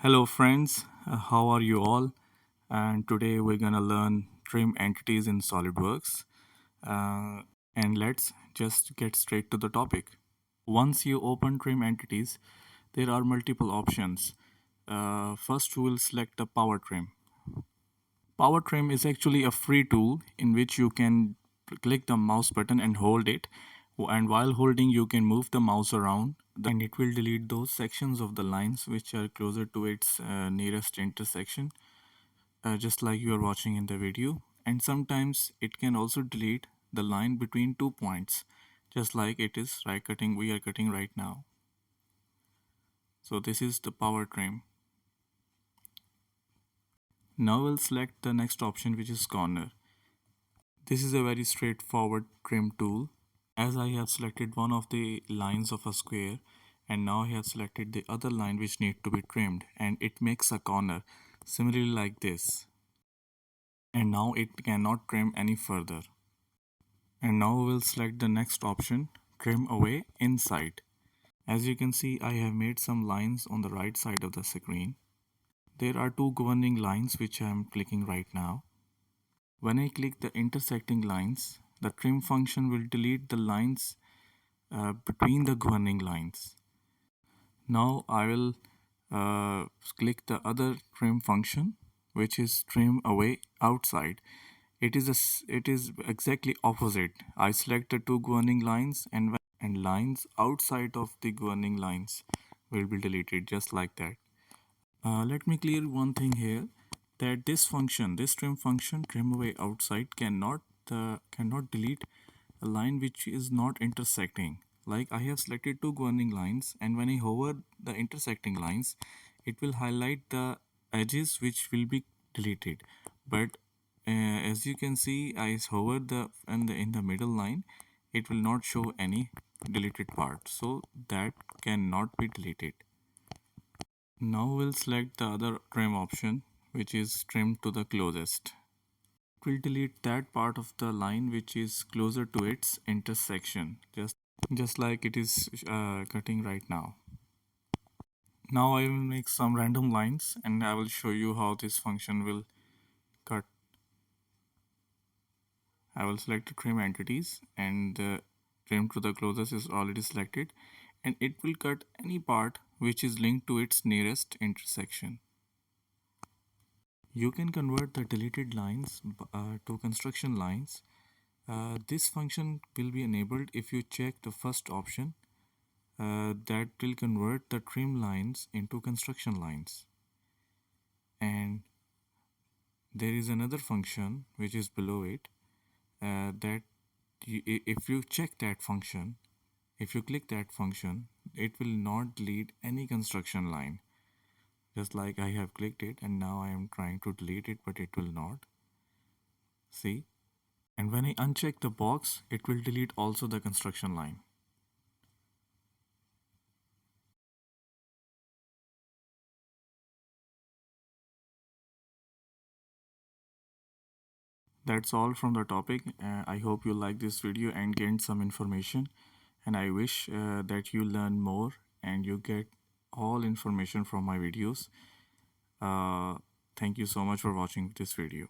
Hello friends, how are you all? And today we're gonna learn trim entities in Solidworks. Uh, and let's just get straight to the topic. Once you open trim entities, there are multiple options. First, we'll select the power trim. Power trim is actually a free tool in which you can click the mouse button and hold it. And while holding, you can move the mouse around and it will delete those sections of the lines which are closer to its nearest intersection, just like you are watching in the video. And sometimes it can also delete the line between 2 points, just like it is we are cutting right now. So this is the power trim. Now we'll select the next option, which is corner. This is a very straightforward trim tool. As I have selected one of the lines of a square, and now I have selected the other line which need to be trimmed, and it makes a corner similarly like this. And now it cannot trim any further. And now we'll select the next option, trim away inside. As you can see, I have made some lines on the right side of the screen. There are two governing lines which I am clicking right now. When I click the intersecting lines, the trim function will delete the lines between the governing lines. Now I will click the other trim function, which is trim away outside. It is exactly opposite. I select the two governing lines and lines outside of the governing lines will be deleted just like that. Let me clear one thing here, that this trim function, trim away outside, cannot delete a line which is not intersecting. Like I have selected two governing lines, and when I hover the intersecting lines, it will highlight the edges which will be deleted. But as you can see, I hover in the middle line, it will not show any deleted part, so that cannot be deleted. Now we'll select the other trim option, which is trim to the closest. It will delete that part of the line which is closer to its intersection, just like it is cutting right now. Now I will make some random lines and I will show you how this function will cut. I will select the trim entities, and the trim to the closest is already selected, and it will cut any part which is linked to its nearest intersection. You can convert the deleted lines to construction lines. This function will be enabled if you check the first option, that will convert the trim lines into construction lines. And there is another function which is below it, that if you check that function, if you click that function, it will not delete any construction line. Just like I have clicked it and now I am trying to delete it, but it will not. See? And when I uncheck the box, it will delete also the construction line. That's all from the topic. I hope you like this video and gained some information. And I wish that you learn more and you get all information from my videos. Thank you so much for watching this video.